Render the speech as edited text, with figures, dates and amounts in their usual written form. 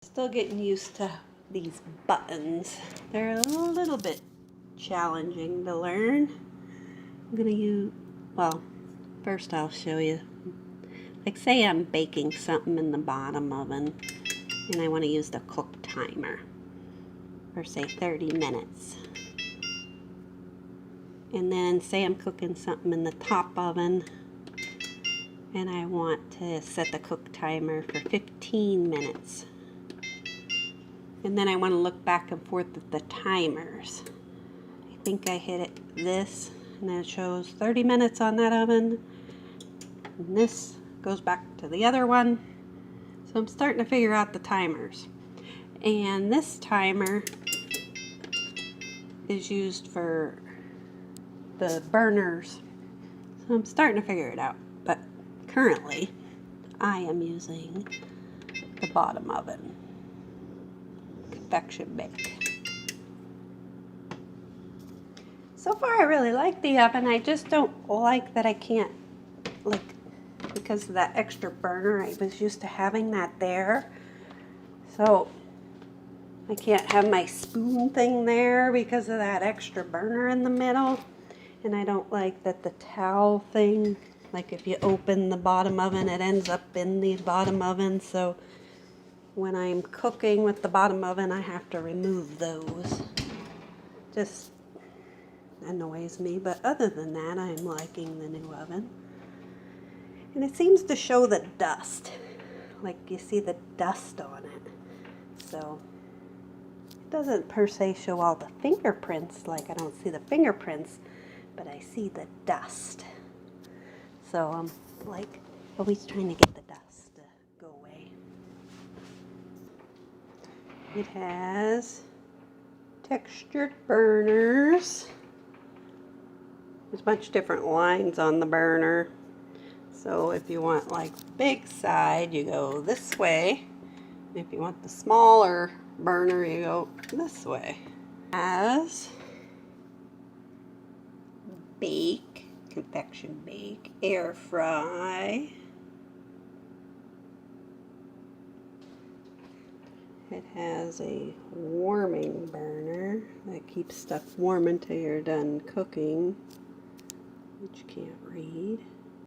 Still getting used to these buttons. They're a little bit challenging to learn. I'm gonna use, well, first I'll show you. Like say I'm baking something in the bottom oven and I want to use the cook timer for say 30 minutes. And then say I'm cooking something in the top oven and I want to set the cook timer for 15 minutes. And then I want to look back and forth at the timers. I think I hit it this, and then it shows 30 minutes on that oven. And this goes back to the other one. So I'm starting to figure out the timers. And this timer is used for the burners. So I'm starting to figure it out. But currently, I am using the bottom oven. Convection bake. So far I really like the oven. I just don't like that I can't, like, because of that extra burner, I was used to having that there. So I can't have my spoon thing there because of that extra burner in the middle. And I don't like that the towel thing, like if you open the bottom oven, it ends up in the bottom oven. So when I'm cooking with the bottom oven, I have to remove those. Just annoys me, but other than that, I'm liking the new oven. And it seems to show the dust. Like you see the dust on it. So it doesn't per se show all the fingerprints, like I don't see the fingerprints, but I see the dust. So I'm like always trying to get the dust to go away. It has textured burners. There's a bunch of different lines on the burner. So if you want like big side, you go this way. If you want the smaller burner, you go this way. It has bake, convection bake, air fry. It has a warming burner that keeps stuff warm until you're done cooking, which you can't read.